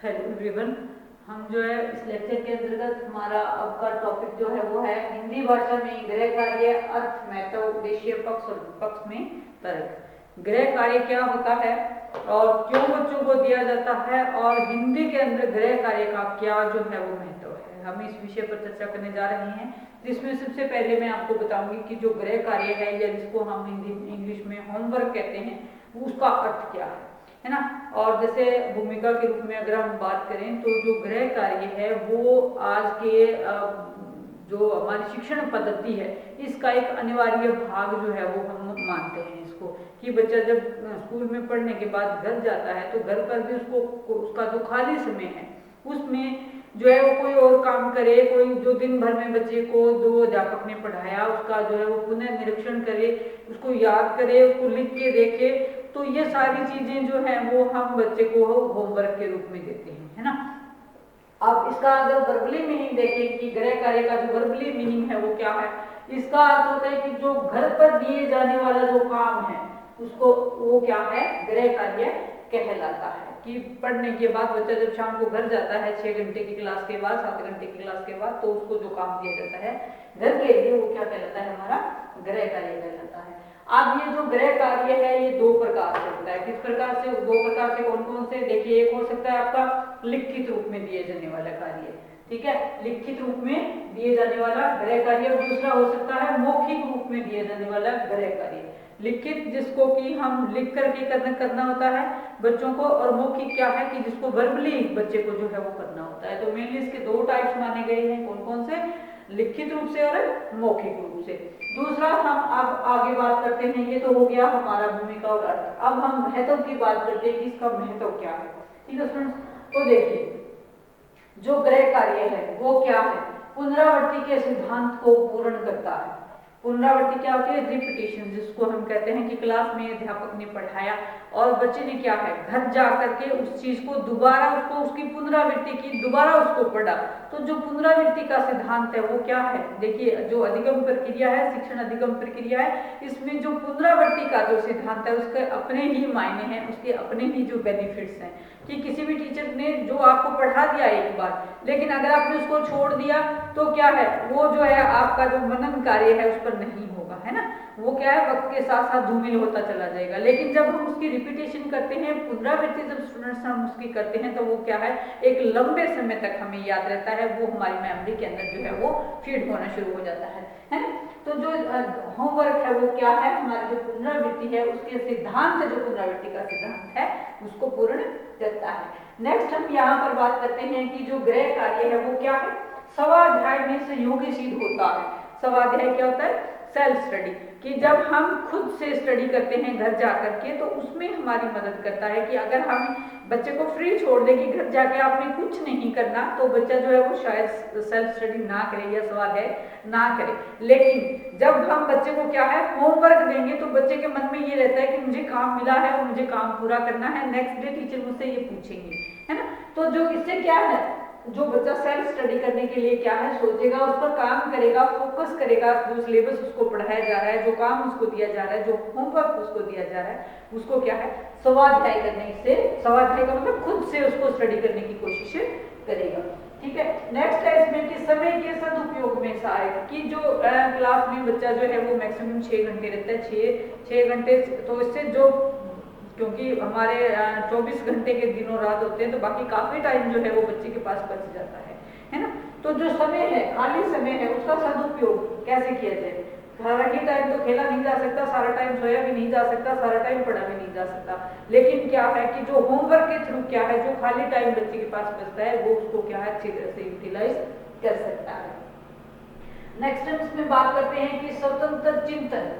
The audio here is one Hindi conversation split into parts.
Hello everyone. हम जो है इस लेक्चर के अंतर्गत हमारा अब का टॉपिक जो है वो है हिंदी भाषा में गृह कार्य, अर्थ, महत्व, उद्देश्य, पक्ष और विपक्ष में तर्क। गृह कार्य क्या होता है और क्यों बच्चों को दिया जाता है और हिंदी के अंदर गृह कार्य का क्या जो है वो महत्व है, हम इस विषय पर चर्चा करने जा रहे हैं। जिसमें सबसे पहले मैं आपको बताऊंगी कि जो गृह कार्य है या जिसको हम हिंदी इंग्लिश में होमवर्क कहते हैं उसका अर्थ क्या है ना। और जैसे भूमिका के रूप में अगर हम बात करें तो जो गृह कार्य है वो आज के जो हमारी शिक्षण पद्धति है इसका एक अनिवार्य भाग जो है वो हम मानते हैं इसको, कि बच्चा जब स्कूल में पढ़ने के बाद घर जाता है तो घर पर भी उसको उसका जो खाली समय है उसमें जो है वो कोई और काम करे, कोई जो दिन भर में बच्चे को जो अध्यापक ने पढ़ाया उसका जो है वो पुनः निरीक्षण करे, उसको याद करे, उसको लिख के देखे। तो ये सारी चीजें जो है वो हम बच्चे को होमवर्क के रूप में देते हैं, है ना। अब इसका अगर वर्बली मीनिंग देखें कि गृह कार्य का जो वर्बली मीनिंग है वो क्या है, इसका अर्थ होता है कि जो घर पर दिए जाने वाला जो काम है उसको वो क्या है, गृह कार्य कहलाता है। कि पढ़ने के बाद बच्चा जब शाम को घर जाता है 6 घंटे की क्लास के बाद, 7 घंटे की क्लास के बाद, तो उसको जो काम दिया जाता है घर के लिए वो क्या कहलाता है, हमारा गृह कार्य कहलाता है। अब ये जो गृह कार्य है ये दो प्रकार से होता है। किस प्रकार से? दो प्रकार से। कौन कौन से? देखिए, एक हो सकता है आपका लिखित रूप में दिए जाने वाला कार्य, ठीक है, लिखित रूप में दिए जाने वाला गृह कार्य। और दूसरा हो सकता है मौखिक रूप में दिए जाने वाला गृह कार्य। लिखित जिसको कि हम लिख करके करना होता है बच्चों को, और मौखिक क्या है कि जिसको वर्बली बच्चे को जो है वो करना होता है। तो मेनली इसके दो टाइप्स माने गए हैं। कौन कौन से? लिखित रूप से और मौखिक रूप से। दूसरा हम अब आगे बात करते हैं, ये तो हो गया हमारा भूमिका और अर्थ। अब हम महत्व की बात करते हैं कि इसका महत्व क्या है, ठीक है स्टूडेंट्स। तो देखिए, जो गृह कार्य है वो क्या है, पुनरावृत्ति के सिद्धांत को पूर्ण करता है। पुनरावृत्ति क्या होती है? रिपीटेशन, जिसको हम कहते हैं कि क्लास में अध्यापक ने पढ़ाया और बच्चे ने क्या है घर जा करके उस चीज को दोबारा उसको उसकी पुनरावृत्ति की, दोबारा उसको पढ़ा। तो जो पुनरावृत्ति का सिद्धांत है वो क्या है? देखिए, जो अधिगम प्रक्रिया है, शिक्षण अधिगम प्रक्रिया है, इसमें जो पुनरावृत्ति का जो सिद्धांत है उसके अपने ही मायने हैं, उसके अपने ही जो बेनिफिट्स हैं। कि किसी भी टीचर ने जो आपको पढ़ा दिया एक बार, लेकिन अगर आपने उसको छोड़ दिया तो क्या है, वो जो है आपका जो मनन कार्य है उस पर नहीं होगा, है ना। वो क्या है, वक्त के साथ साथ धूमिल होता चला जाएगा। लेकिन जब हम उसकी रिपीटेशन करते हैं, पुनरावृत्ति जब स्टूडेंट्स हम उसकी करते हैं, तो वो क्या है, एक लंबे समय तक हमें याद रहता है, वो हमारी मेमोरी के अंदर जो है वो फीड होना शुरू हो जाता है ना। तो जो होमवर्क है वो क्या है, हमारी जो पुनरावृत्ति है उसके सिद्धांत, जो पुनरावृत्ति का सिद्धांत है उसको पूर्ण करता है। नेक्स्ट हम यहाँ पर बात करते हैं कि जो गृह कार्य है वो क्या है, स्वाध्याय में सहयोगी सिद्ध होता है। स्वाध्याय क्या होता है? Self study. कि जब हम खुद से स्टडी करते हैं घर जा करके, तो उसमें हमारी मदद करता है। कि अगर हम बच्चे को फ्री छोड़ दें कि घर जाके आपने कुछ नहीं करना, तो बच्चा जो है वो शायद सेल्फ स्टडी ना करे या स्वाध्याय ना करे। लेकिन जब हम बच्चे को क्या है, होमवर्क देंगे, तो बच्चे के मन में ये रहता है कि मुझे काम मिला है और मुझे काम पूरा करना है, नेक्स्ट डे टीचर मुझसे ये पूछेंगे, है ना। तो जो इससे क्या है, जो बच्चा सेल्फ स्टडी करने के लिए क्या है सोचेगा, उस पर काम करेगा, फोकस करेगा, जो सिलेबस उसको पढ़ाया जा रहा है, जो काम उसको दिया जा रहा है, जो होमवर्क उसको दिया जा रहा है, उसको क्या है, स्वाध्याय करने से, स्वाध्याय का मतलब खुद से उसको स्टडी करने की कोशिश करेगा, ठीक है। नेक्स्ट है इसमें कि समय के सदुपयोग में सहायक। कि जो क्लास में बच्चा जो है वो मैक्सिमम 6 घंटे रहता है, 6 घंटे, तो इससे जो, क्योंकि हमारे 24 घंटे के दिनों रात होते हैं, तो बाकी काफी टाइम जो है वो बच्चे के पास बच जाता है ना। तो जो समय है, खाली समय है, उसका सदुपयोग कैसे किया जाए। सारा ही टाइम तो खेला नहीं जा सकता, सारा टाइम सोया भी नहीं जा सकता, सारा टाइम पढ़ा भी नहीं जा सकता। लेकिन क्या है कि जो होमवर्क के थ्रू क्या है, जो खाली टाइम बच्चे के पास बचता है वो उसको क्या है, अच्छी तरह से यूटिलाइज कर सकता है। नेक्स्ट हम इसमें बात करते हैं कि स्वतंत्र चिंतन।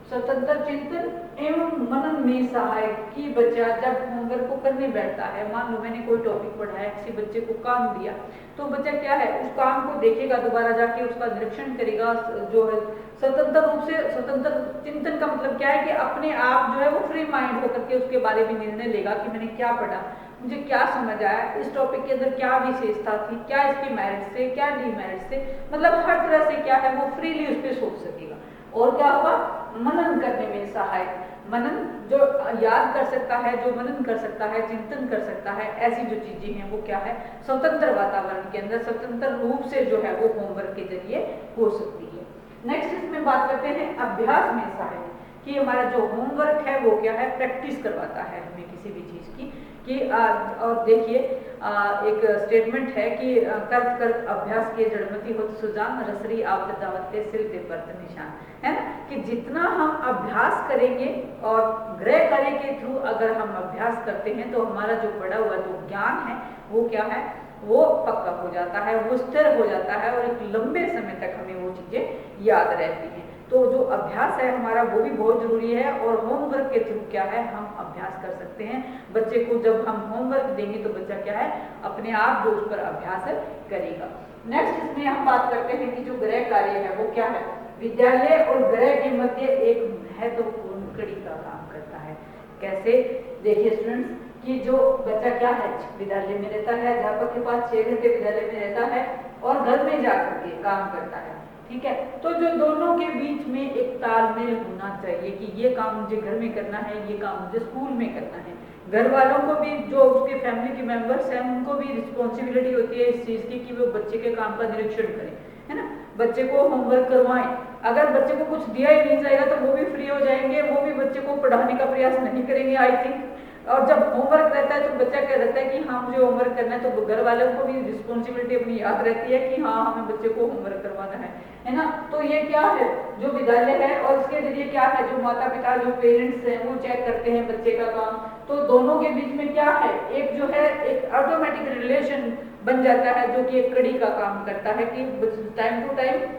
स्वतंत्र चिंतन एवं मनन में सहायक। कि बच्चा जब होमवर्क को करने बैठता है, मान लो मैंने कोई टॉपिक पढ़ाया, किसी बच्चे को काम दिया, तो बच्चा क्या है, उस काम को देखेगा, दोबारा जाके उसका निरीक्षण करेगा, जो है स्वतंत्र रूप से। स्वतंत्र चिंतन का मतलब क्या है कि अपने आप जो है वो फ्री माइंड होकर के उसके बारे में निर्णय लेगा कि मैंने क्या पढ़ा, मुझे क्या समझ आया, इस टॉपिक के अंदर क्या विशेषता थी, क्या इसके मेरिट्स थे, क्या डीमेरिट्स थे, मतलब हर तरह से क्या है वो फ्रीली उस पर सोच सकेगा। और क्या होगा, मनन करने में सहायक। मनन जो याद कर सकता है, जो मनन कर सकता है, चिंतन कर सकता है, ऐसी जो चीजें हैं वो क्या है, स्वतंत्र वातावरण के अंदर स्वतंत्र रूप से जो है वो होमवर्क के जरिए हो सकती है। नेक्स्ट इसमें बात करते हैं अभ्यास में सहायक, कि हमारा जो होमवर्क है वो क्या है, प्रैक्टिस करवाता है हमें किसी भी चीज की। कि और देखिए एक स्टेटमेंट है कि कर्त कर्त अभ्यास के जड़मती होत सुजान रसरी आवत दावत के सिल पे परत निशान, है ना, कि जितना हम अभ्यास करेंगे और गृह कार्य के थ्रू अगर हम अभ्यास करते हैं तो हमारा जो बड़ा हुआ जो ज्ञान है वो क्या है, वो पक्का हो जाता है, वो स्थिर हो जाता है और एक लंबे समय तक हमें वो चीजें याद रहती हैं। तो जो अभ्यास है हमारा वो भी बहुत जरूरी है और होमवर्क के थ्रू क्या है, हम अभ्यास कर सकते हैं। बच्चे को जब हम होमवर्क देंगे तो बच्चा क्या है, अपने आप जो उस पर अभ्यास करेगा। नेक्स्ट इसमें हम बात करते हैं कि जो गृह कार्य है वो क्या है, विद्यालय और गृह के मध्य एक महत्वपूर्ण कड़ी का काम करता है। कैसे, देखिए स्टूडेंट्स, कि जो बच्चा क्या है, विद्यालय में रहता है, अध्यापक के पास 6 घंटे विद्यालय में रहता है और घर में जाकर के काम करता है, ठीक है। तो जो दोनों के बीच में एक तालमेल होना चाहिए कि ये काम मुझे घर में करना है, ये काम मुझे स्कूल में करना है। घर वालों को भी, जो उसके फैमिली के मेंबर्स हैं, उनको भी रिस्पॉन्सिबिलिटी होती है इस चीज की कि वो बच्चे के काम का निरीक्षण करें, है ना, बच्चे को होमवर्क करवाएं। अगर बच्चे को कुछ दिया ही नहीं जाएगा तो वो भी फ्री हो जाएंगे, वो भी बच्चे को पढ़ाने का प्रयास नहीं करेंगे आई थिंक। और जब होमवर्क रहता है तो बच्चा क्या रहता है कि हाँ मुझे होमवर्क करना है, तो घर वालों को भी रिस्पॉन्सिबिलिटी अपनी याद रहती है कि हाँ हमें बच्चे को होमवर्क करवाना है ना। तो ये क्या है, जो विद्यालय है और इसके जरिए क्या है, जो माता पिता, जो पेरेंट्स हैं वो चेक करते हैं बच्चे का काम। तो दोनों के बीच में क्या है, एक जो है एक ऑटोमेटिक रिलेशन बन जाता है जो कि एक कड़ी का काम करता है कि टाइम टू टाइम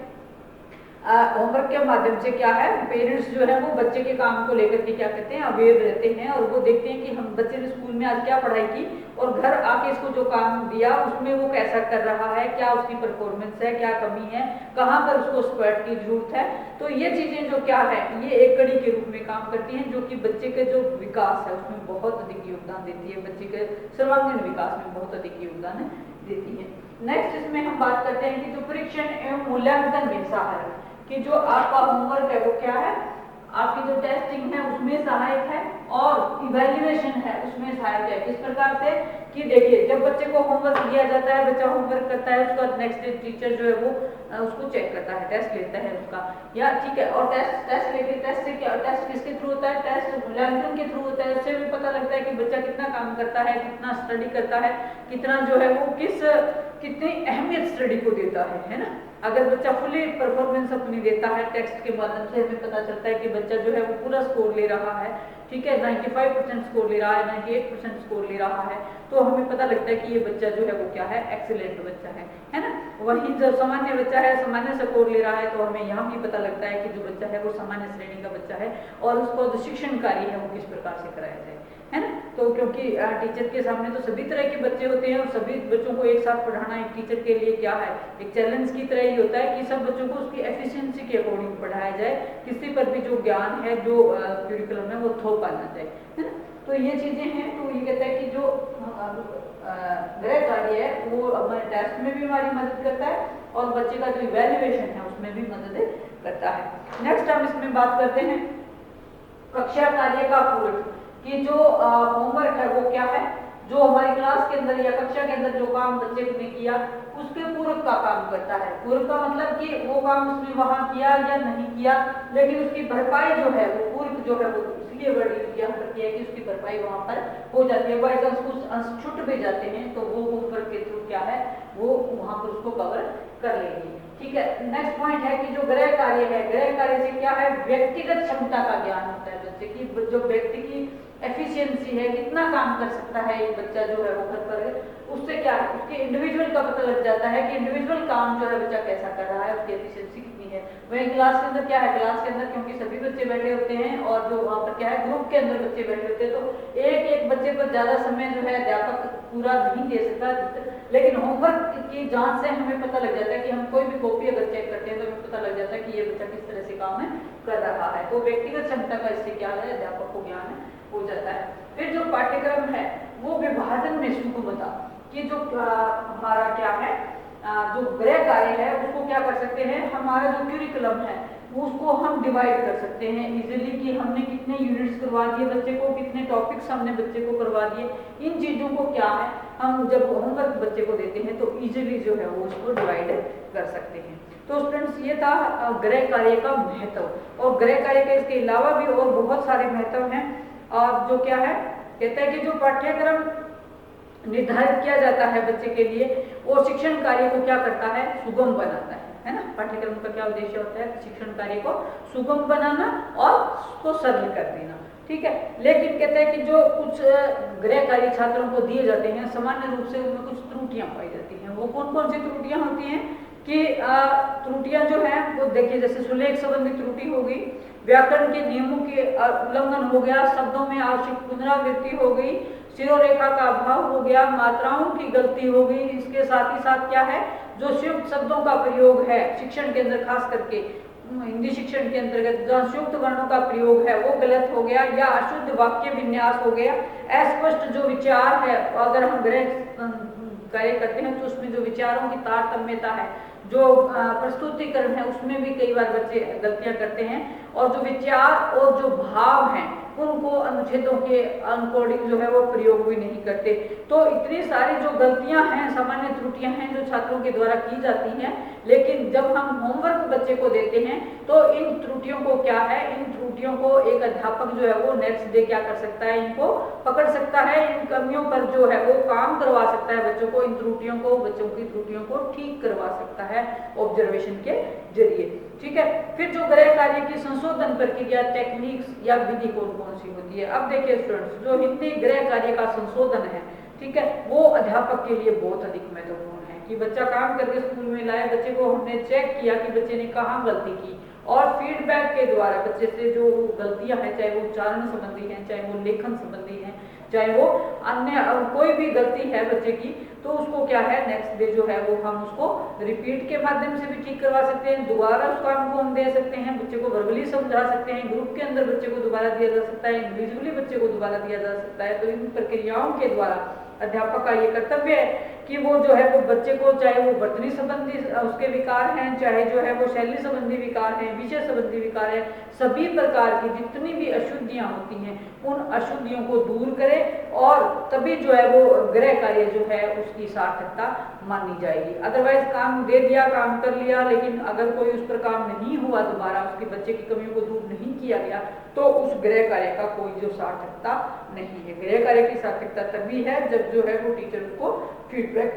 होमवर्क के माध्यम से क्या है, पेरेंट्स जो है वो बच्चे के काम को लेकर के क्या करते हैं, अवेयर रहते हैं और वो देखते हैं कि हम बच्चे ने स्कूल में आज क्या पढ़ाई की और घर आके इसको जो काम दिया उसमें वो कैसा कर रहा है, क्या उसकी परफॉर्मेंस है, क्या कमी है, कहाँ पर उसको स्क्वाड की जरूरत है। तो ये चीजें जो क्या है, ये एक कड़ी के रूप में काम करती हैं जो कि बच्चे के जो विकास है उसमें बहुत अधिक योगदान देती है, बच्चे के सर्वांगीण विकास में बहुत अधिक योगदान देती है। नेक्स्ट इसमें हम बात करते हैं कि जो परीक्षण एवं मूल्यांकन में सहायक, कि जो आपका होमवर्क है वो क्या है, आपकी जो टेस्टिंग है उसमें सहायक है और इवैल्यूएशन है उसमें सहायक है। किस प्रकार से, कि देखिए जब बच्चे को होमवर्क दिया जाता है, बच्चा होमवर्क करता है, उसका नेक्स्ट डे टीचर जो है वो उसको चेक करता है, टेस्ट लेता है उसका, या ठीक है, और टेस्ट लेके टेस्ट से क्या, टेस्ट किसके थ्रू होता है, टेस्ट मूल्यांकन के थ्रू होता है। उससे भी पता लगता है कि बच्चा कितना काम करता है, कितना स्टडी करता है, कितना जो है वो कितनी अहमियत स्टडी को देता है ना। अगर बच्चा फुली परफॉर्मेंस अपनी देता है, टेक्स्ट के माध्यम से हमें पता चलता है कि बच्चा जो है वो पूरा स्कोर ले रहा है, ठीक है, 95% स्कोर ले रहा है, 98% स्कोर ले रहा है, तो हमें पता लगता है कि ये बच्चा जो है वो क्या है, एक्सीलेंट बच्चा है ना। वहीं जब सामान्य बच्चा है, सामान्य स्कोर ले रहा है, तो हमें यहाँ भी पता लगता है कि जो बच्चा है वो सामान्य श्रेणी का बच्चा है और उसको जो शिक्षण कार्य है वो किस प्रकार से कराया जाए, है ना। तो क्योंकि टीचर के सामने तो सभी तरह के बच्चे होते हैं और सभी बच्चों को एक साथ पढ़ाना एक टीचर के लिए क्या है, एक चैलेंज की तरह ही होता है कि सब बच्चों को उसकी एफिशिएंसी के अकॉर्डिंग पढ़ाया जाए, किसी पर भी जो ज्ञान है, जो करिकुलम है वो थोप आना जाए, है ना। तो ये चीजें हैं। तो ये कहता है कि जो गृह कार्य है वो हमारे टेस्ट में भी हमारी मदद करता है और बच्चे का जो इवैल्यूएशन है उसमें भी मदद करता है। नेक्स्ट हम इसमें बात करते हैं कक्षा कार्य का पूरक, कि जो होमवर्क है वो क्या है, जो हमारी क्लास के अंदर या कक्षा के अंदर जो काम बच्चे ने किया उसके पूरक का काम करता है। पूरक का मतलब कि वो काम उसने वहां किया या नहीं किया, लेकिन उसकी भरपाई जो है वो पूरक जो है वो इसलिए वर्ड यूज यहाँ पर किया है कि उसकी भरपाई वहां पर हो जाती है। बाई चांस कुछ अंश छूट भी जाते हैं तो वो होमवर्क के थ्रू क्या है, वो वहां पर उसको कवर कर लेंगे, ठीक है। नेक्स्ट पॉइंट है कि जो गृह कार्य है, गृह कार्य से क्या है, व्यक्तिगत क्षमता का ज्ञान होता है बच्चे की, जो व्यक्ति की एफिशिएंसी है, कितना काम कर सकता है एक बच्चा जो है वो घर पर, उससे क्या है, उसके इंडिविजुअल का पता लग जाता है कि इंडिविजुअल काम जो है बच्चा कैसा कर रहा है, उसकी एफिशिएंसी कितनी है। वहीं क्लास के अंदर क्या है, क्लास के अंदर क्योंकि सभी बच्चे बैठे होते हैं और जो वहाँ पर क्या है ग्रुप के अंदर बच्चे बैठे होते हैं, तो एक एक बच्चे पर ज्यादा समय जो है अध्यापक पूरा नहीं दे सकता, लेकिन होमवर्क की जांच से हमें पता लग जाता है कि हम कोई भी कॉपी अगर चेक करते हैं तो हमें पता लग जाता है कि ये बच्चा किस तरह से काम कर रहा है। तो व्यक्तिगत क्षमता का इससे क्या है, अध्यापक को ज्ञान हो जाता है। फिर जो पाठ्यक्रम है वो विभाजन में सुगमता, कि जो हमारा क्या है जो गृह कार्य है उसको क्या कर सकते हैं, हमारा जो क्यूरिकुलम है उसको हम डिवाइड कर सकते हैं इजीली कि हमने कितने यूनिट्स करवा दिए बच्चे को, कितने टॉपिक्स हमने बच्चे को करवा दिए। इन चीज़ों को क्या है हम जब होमवर्क बच्चे को देते हैं तो इजीली जो है वो उसको डिवाइड कर सकते हैं। तो स्टूडेंट्स ये था गृह कार्य का महत्व। और गृह कार्य के इसके अलावा भी और बहुत सारे महत्व हैं। और जो क्या है कहता है कि जो पाठ्यक्रम निर्धारित किया जाता है बच्चे के लिए वो शिक्षण कार्य को क्या करता है, सुगम बनाता है ना। पाठ्यक्रम का क्या उद्देश्य होता है, शिक्षण कार्य को सुगम बनाना और उसको सरल कर देना, ठीक है। लेकिन कहते हैं कि जो कुछ गृह कार्य छात्रों को दिए जाते हैं सामान्य रूप से उनमें कुछ त्रुटियां पाई जाती हैं। वो कौन कौन सी त्रुटियां होती हैं कि त्रुटियां जो हैं वो देखिए जैसे सुलेख संबंधी त्रुटि होगी, व्याकरण के नियमों के उल्लंघन हो गया, शब्दों में आवश्यक पुनरावृत्ति हो गई, शिरोरेखा का अभाव हो गया, मात्राओं की गलती हो गई। इसके साथ ही साथ क्या है जो संयुक्त शब्दों का प्रयोग है शिक्षण के अंदर, खास करके हिंदी शिक्षण के अंतर्गत जहाँ संयुक्त वर्णों का प्रयोग है वो गलत हो गया, या अशुद्ध वाक्य विन्यास हो गया। अस्पष्ट जो विचार है अगर हम गृह कार्य करते हैं तो उसमें जो विचारों की तारतम्यता है, जो प्रस्तुतिकरण है उसमें भी कई बार बच्चे गलतियां करते हैं। और जो विचार और जो भाव हैं उनको अनुच्छेदों के अकॉर्डिंग जो है वो प्रयोग भी नहीं करते। तो इतनी सारी जो गलतियां हैं, सामान्य त्रुटियां हैं जो छात्रों के द्वारा की जाती हैं। लेकिन जब हम होमवर्क बच्चे को देते हैं तो इन त्रुटियों को क्या है, इन त्रुटियों को एक अध्यापक जो है वो नेक्स्ट डे क्या कर सकता है, इनको पकड़ सकता है, इन कमियों पर जो है वो काम करवा सकता है बच्चों को, इन त्रुटियों को, बच्चों की त्रुटियों को ठीक करवा सकता है ऑब्जर्वेशन के जरिए, ठीक है। फिर जो गृह कार्य की संशोधन प्रक्रिया, टेक्निक्स या विधि कौन कौन सी होती है। अब देखिए स्टूडेंट्स, जो हिंदी गृह कार्य का संशोधन है, ठीक है, वो अध्यापक के लिए बहुत अधिक महत्वपूर्ण है कि बच्चा काम करके स्कूल में लाए, बच्चे को हमने चेक किया कि बच्चे ने कहाँ गलती की, और फीडबैक के द्वारा बच्चे से जो गलतियां हैं, चाहे वो उच्चारण संबंधी हैं, चाहे वो लेखन संबंधी हैं, चाहे वो अन्य कोई भी गलती है बच्चे की, तो उसको क्या है नेक्स्ट डे जो है वो हम उसको रिपीट के माध्यम से भी ठीक करवा सकते हैं, दोबारा उस काम को हम दे सकते हैं, बच्चे को वर्बली समझा सकते हैं, ग्रुप के अंदर बच्चे को दोबारा दिया जा सकता है, इंडिविजुअली बच्चे को दोबारा दिया जा सकता है। तो इन प्रक्रियाओं के द्वारा अध्यापक का ये कर्तव्य है कि वो जो है वो बच्चे को, चाहे वो वर्तनी संबंधी उसके विकार हैं, चाहे जो है वो शैली संबंधी विकार हैं, विषय संबंधी विकार है, सभी प्रकार की जितनी भी अशुद्धियां होती हैं उन अशुद्धियों को दूर करे, और तभी जो है वो गृह कार्य जो है उसकी सार्थकता मानी जाएगी। अदरवाइज काम दे दिया, काम कर लिया, लेकिन अगर कोई उस पर काम नहीं हुआ, दोबारा उसके बच्चे की कमियों को दूर नहीं किया गया, तो उस गृह कार्य का कोई जो सार्थकता नहीं है। गृह कार्य की सार्थकता तभी है जब जो है वो टीचर उसको फीडबैक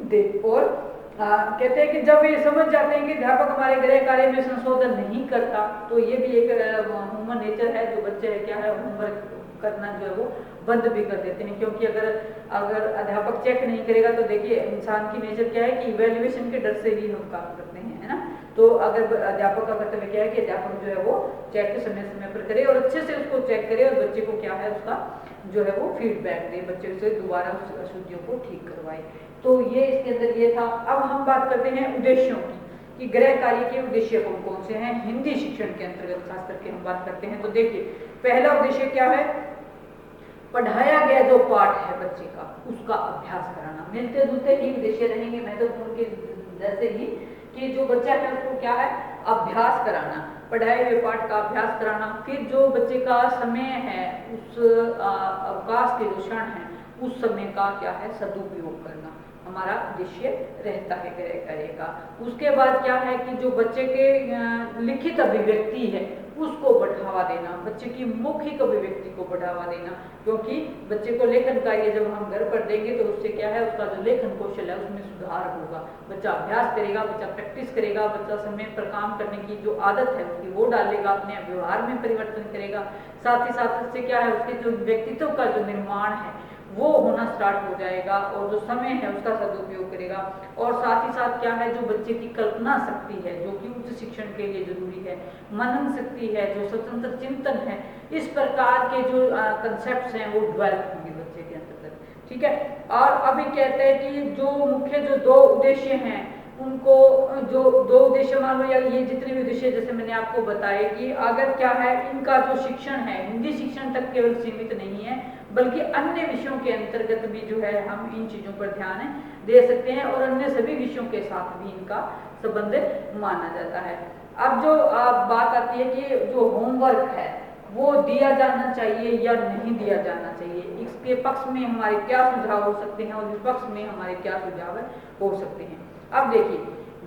दे। और कहते हैं कि जब ये समझ जाते हैं कि अध्यापक हमारे गृह कार्य में संशोधन नहीं करता, तो ये भी एक ह्यूमन नेचर है, जो बच्चे है क्या है होमवर्क करना जो है वो बंद भी कर देते हैं। क्योंकि अगर अध्यापक चेक नहीं करेगा तो देखिए इंसान की नेचर क्या है कि इवैल्यूएशन के डर से ही हम काम करते हैं, है ना। तो अगर अध्यापक का कर्तव्य क्या है कि अध्यापक जो है वो चेक समय समय पर करे और अच्छे से उसको चेक करे, और बच्चे को क्या है उसका जो है वो फीडबैक दे, बच्चे से दोबारा उस अशुद्धियों को ठीक करवाए। तो ये इसके अंदर ये था। अब हम बात करते हैं उद्देश्यों की कि गृह कार्य के उद्देश्य कौन कौन से हैं हिंदी शिक्षण के अंतर्गत, खास करके हम बात करते हैं। तो देखिए पहला उद्देश्य क्या है, पढ़ाया गया जो पाठ है बच्चे का उसका अभ्यास कराना। मिलते जुलते ही उद्देश्य रहेंगे महत्वपूर्ण के जैसे ही कि जो बच्चा है उसको क्या है अभ्यास कराना, पढ़ाए हुए पाठ का अभ्यास कराना। फिर जो बच्चे का समय है, उस अवकाश के जो क्षण है उस समय का क्या है सदुपयोग करना हमारा उद्देश्य रहता है गृह कार्य का। उसके बाद क्या है कि जो बच्चे के लिखित अभिव्यक्ति है उसको बढ़ावा देना, बच्चे की मौखिक अभिव्यक्ति को बढ़ावा देना, क्योंकि बच्चे को लेखन कार्य जब हम घर पर देंगे तो उससे क्या है उसका जो लेखन कौशल है उसमें सुधार होगा। बच्चा अभ्यास करेगा, बच्चा प्रैक्टिस करेगा, बच्चा समय पर काम करने की जो आदत है उसकी वो डालेगा, अपने व्यवहार में परिवर्तन करेगा। साथ ही साथ उससे क्या है उसके जो व्यक्तित्व का जो निर्माण है वो होना स्टार्ट हो जाएगा, और जो समय है उसका सदुपयोग करेगा। और साथ ही साथ क्या है जो बच्चे की कल्पना शक्ति है जो कि उच्च शिक्षण के लिए जरूरी है, मनन शक्ति है, जो स्वतंत्र चिंतन है, इस प्रकार के जो कंसेप्ट्स हैं वो डेवलप होंगे बच्चे के अंतर्गत, ठीक है। और अभी कहते हैं कि जो मुख्य जो दो उद्देश्य हैं उनको जो दो उद्देश्य मान लो, या ये जितने भी उद्देश्य जैसे मैंने आपको बताया कि अगर क्या है इनका जो शिक्षण है हिंदी शिक्षण तक केवल सीमित नहीं है, बल्कि अन्य विषयों के अंतर्गत भी जो है हम इन चीज़ों पर ध्यान दे सकते हैं और अन्य सभी विषयों के साथ भी इनका संबंध माना जाता है। अब जो बात आती है कि जो होमवर्क है वो दिया जाना चाहिए या नहीं दिया जाना चाहिए, इसके पक्ष में हमारे क्या सुझाव हो सकते हैं और विपक्ष में हमारे क्या सुझाव हो सकते हैं। अब देखिए,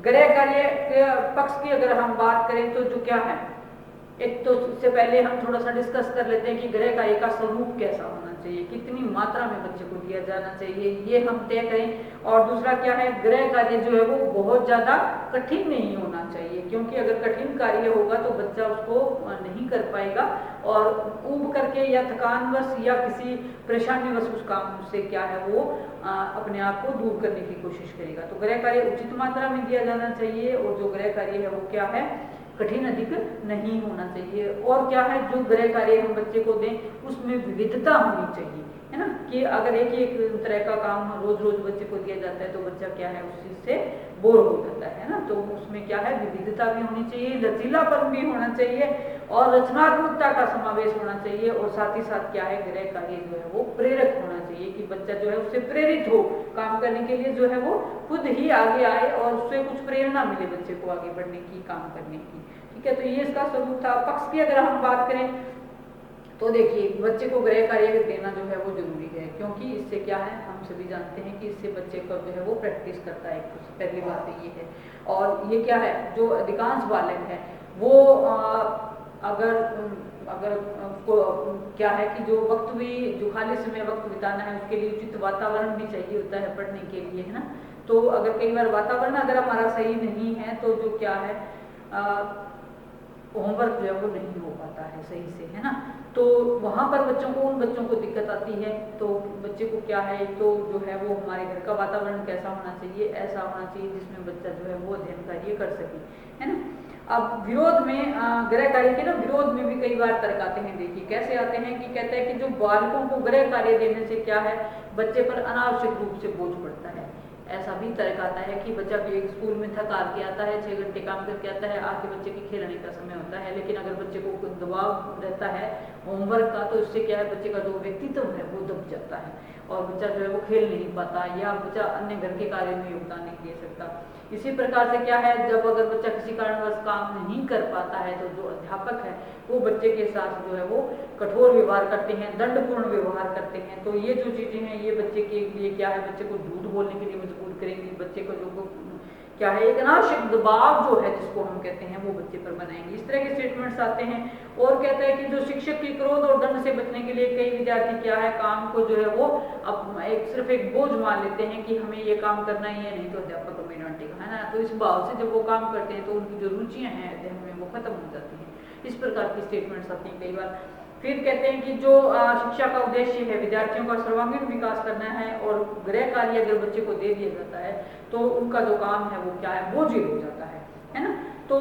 गृह कार्य के पक्ष की अगर हम बात करें तो जो क्या है, एक तो सबसे पहले हम थोड़ा सा डिस्कस कर लेते हैं कि गृह कार्य का स्वरूप कैसा होना चाहिए, कितनी मात्रा में बच्चे को दिया जाना चाहिए, ये हम तय करें। और दूसरा क्या है, गृह कार्य जो है वो बहुत ज़्यादा कठिन नहीं होना चाहिए, क्योंकि अगर कठिन कार्य होगा तो बच्चा उसको नहीं कर पाएगा और ऊब करके या थकानवश या किसी परेशानीवश उस काम से क्या है वो अपने आप को दूर करने की कोशिश करेगा। तो गृह कार्य उचित मात्रा में दिया जाना चाहिए और जो गृह कार्य है वो क्या है, कठिन अधिक नहीं होना चाहिए। और क्या है, जो गृह कार्य हम बच्चे को दें उसमें विविधता होनी चाहिए, है ना, कि अगर एक ही एक तरह का काम रोज रोज बच्चे को दिया जाता है तो बच्चा क्या है उस चीज से बोर हो जाता है ना। तो उसमें क्या है, विविधता भी होनी चाहिए, लचीलापन भी होना चाहिए और रचनात्मकता का समावेश होना चाहिए। और साथ ही साथ क्या है, गृह कार्य जो है वो प्रेरक होना चाहिए कि बच्चा जो है उससे प्रेरित हो काम करने के लिए, जो है वो खुद ही आगे आए और उससे कुछ प्रेरणा मिले बच्चे को आगे बढ़ने की, काम करने की। ठीक है, तो ये इसका स्वरूप था। पक्ष की अगर हम बात करें तो देखिए, बच्चे को गृह कार्य देना जो है वो जरूरी है, क्योंकि इससे क्या है, हम सभी जानते हैं कि इससे बच्चे को जो है वो प्रैक्टिस करता है। पहली बात तो ये है। और ये क्या है, जो अधिकांश बालक है वो अगर उसको क्या है कि जो वक्त भी, जो खाली समय वक्त बिताना है उसके लिए उचित वातावरण भी चाहिए होता है पढ़ने के लिए, है ना। तो अगर कई बार वातावरण अगर हमारा सही नहीं है तो जो क्या है, होमवर्क जो है वो नहीं हो पाता है सही से, है ना। तो वहाँ पर उन बच्चों को दिक्कत आती है। तो बच्चे को क्या है, तो जो है वो हमारे घर का वातावरण कैसा होना चाहिए, ऐसा होना चाहिए जिसमें बच्चा जो है वो अध्ययन कार्य कर सके, है ना। अब विरोध में, गृह कार्य के ना विरोध में भी कई बार तर्क आते हैं। देखिए कैसे आते हैं कि कहते हैं कि जो बालकों को गृह कार्य देने से क्या है, बच्चे पर अनावश्यक रूप से बोझ पड़ता है। ऐसा भी तर्क आता है कि बच्चा भी एक स्कूल में थक के आता है, 6 घंटे काम करके आता है, आके बच्चे के खेलने का समय होता है, लेकिन अगर बच्चे को कोई दबाव रहता है होमवर्क का तो इससे क्या है, बच्चे का जो व्यक्तित्व है वो दब जाता है और बच्चा जो है वो खेल नहीं पाता या बच्चा अन्य घर के कार्य में योगदान नहीं दे सकता। इसी प्रकार से क्या है, जब अगर बच्चा किसी कारणवश काम नहीं कर पाता है तो जो अध्यापक है वो बच्चे के साथ जो है वो कठोर व्यवहार करते हैं, दंडपूर्ण व्यवहार करते हैं। तो ये जो चीजें हैं ये बच्चे के लिए क्या है, बच्चे को झूठ बोलने के लिए मजबूर करेंगी, बच्चे को जो क्या है, एक अनावश्यक दबाव जो है जिसको हम कहते हैं वो बच्चे पर बनाएंगे। इस तरह के स्टेटमेंट्स आते हैं। और कहते हैं कि जो शिक्षक की क्रोध और दंड से बचने के लिए कई विद्यार्थी क्या है, काम को जो है वो सिर्फ एक बोझ मान लेते हैं कि हमें ये काम करना ही है, नहीं तो अध्यापक हमें डांटेगा, है ना। तो इस भाव से जब वो काम करते हैं तो उनकी जो रुचियां हैं अध्ययन में वो खत्म हो जाती हैं। इस प्रकार की स्टेटमेंट्स आती हैं कई बार। फिर कहते हैं कि जो शिक्षा का उद्देश्य है विद्यार्थियों का सर्वांगीण विकास करना है और गृह कार्य अगर बच्चे को दे दिया जाता है तो उनका जो काम है वो क्या है, बोझिल हो जाता है ना। तो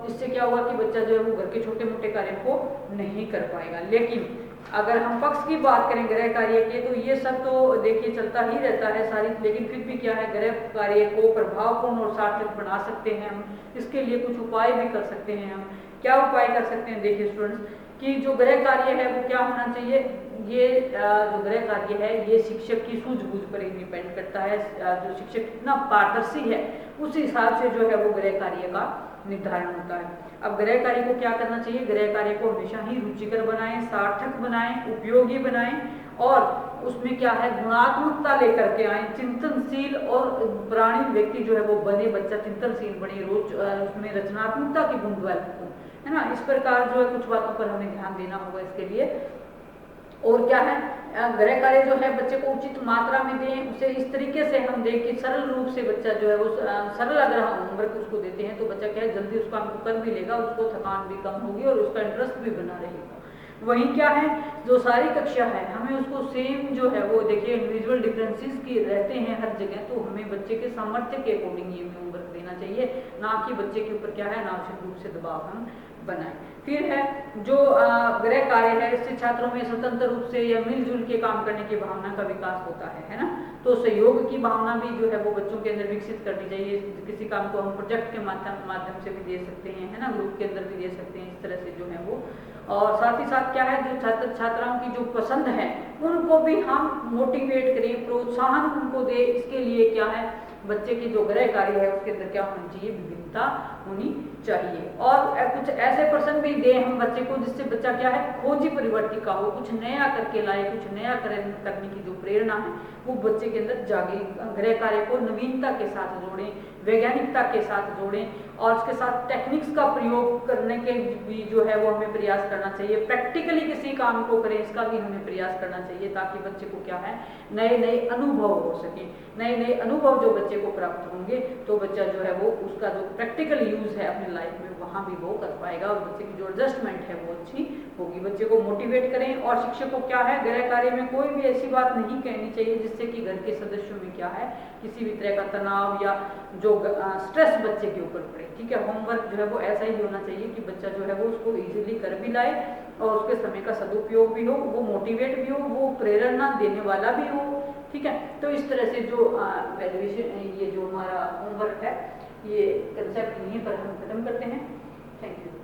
इससे क्या हुआ कि बच्चा जो है वो घर के छोटे मोटे कार्य को नहीं कर पाएगा। लेकिन अगर हम पक्ष की बात करें गृह कार्य के, तो ये सब तो देखिए चलता ही रहता है सारी, लेकिन फिर भी क्या है, गृह कार्य को प्रभावपूर्ण और सार्थक बना सकते हैं हम। इसके लिए कुछ उपाय भी कर सकते हैं हम। क्या उपाय कर सकते हैं, देखिए स्टूडेंट्स, कि जो गृह कार्य है वो क्या होना चाहिए, ये जो गृह कार्य है ये शिक्षक की सूझबूझ पर ही डिपेंड करता है। जो शिक्षक कितना पारदर्शी है उस हिसाब से जो है वो गृह कार्य का निर्धारण होता है। अब गृह कार्य को क्या करना चाहिए, गृह कार्य को हमेशा ही रुचिकर बनाएं, सार्थक बनाएं, उपयोगी बनाएं और उसमें क्या है, गुणात्मकता लेकर के आए, चिंतनशील और प्राणी व्यक्ति जो है वो बने, बच्चा चिंतनशील बने, रोज उसमें रचनात्मकता की गुण डेवलप हो, है ना। इस प्रकार जो है कुछ बातों पर हमें ध्यान देना होगा इसके लिए। और क्या है, गृह कार्य जो है बच्चे को उचित मात्रा में दें, उसे इस तरीके से हम दें कि सरल रूप से बच्चा जो है वो सरल, अगर हम होमवर्क उसको देते हैं तो बच्चा क्या है, जल्दी उसका हमको कर भी लेगा, उसको थकान भी कम होगी और उसका इंटरेस्ट भी बना रहेगा। वहीं क्या है, जो सारी कक्षा है हमें उसको सेम जो है वो देखिए इंडिविजुअल डिफरेंसेस की रहते हैं हर जगह, तो हमें बच्चे के सामर्थ्य के अकॉर्डिंग ये होमवर्क देना देना चाहिए, ना कि बच्चे के ऊपर क्या है अनावश्यक रूप से दबाव हम बनाए। फिर है जो गृह कार्य है, इससे छात्रों में स्वतंत्र रूप से या मिलजुल के काम करने की भावना का विकास होता है ना। तो सहयोग की भावना भी जो है वो बच्चों के अंदर विकसित करनी चाहिए। किसी काम को हम प्रोजेक्ट के माध्यम से भी दे सकते हैं, है ना, ग्रुप के अंदर भी दे सकते हैं, इस तरह से जो है वो। और साथ ही साथ क्या है, जो छात्र छात्राओं की जो पसंद है उनको भी हम मोटिवेट करें, प्रोत्साहन उनको दे। इसके लिए क्या है, बच्चे की जो गृह कार्य है उसके अंदर क्या होनी चाहिए, विभिन्नता होनी चाहिए। और कुछ ऐसे प्रश्न भी दें हम बच्चे को जिससे बच्चा क्या है खोजी परिवर्ती का हो, कुछ नया करके लाए, कुछ नया करने की जो प्रेरणा है वो बच्चे के अंदर जागे। गृह कार्य को नवीनता के साथ जोड़ें, वैज्ञानिकता के साथ जोड़ें, और उसके साथ टेक्निक्स का प्रयोग करने के भी जो है वो हमें प्रयास करना चाहिए। प्रैक्टिकली किसी काम को करें इसका भी हमें प्रयास करना चाहिए, ताकि बच्चे को क्या है नए नए अनुभव हो सके। नए नए अनुभव जो बच्चे को प्राप्त होंगे तो बच्चा जो है वो उसका जो प्रैक्टिकल यूज है अपनी लाइफ में वहाँ भी वो कर पाएगा, और बच्चे की जो एडजस्टमेंट है वो अच्छी होगी। बच्चे को मोटिवेट करें। और शिक्षक को क्या है गृह कार्य में कोई भी ऐसी बात नहीं कहनी चाहिए जिससे कि घर के सदस्यों में क्या है किसी भी तरह का तनाव या जो स्ट्रेस बच्चे के ऊपर पड़े। ठीक है, होमवर्क जो है वो ऐसा ही होना चाहिए कि बच्चा जो है वो उसको इजीली कर भी लाए और उसके समय का सदुपयोग भी हो, वो मोटिवेट भी हो, वो प्रेरणा देने वाला भी हो। ठीक है, तो इस तरह से जो वैल्यूएशन ये जो हमारा होमवर्क है ये कंसेप्ट यहीं पर हम खत्म करते हैं। Thank you.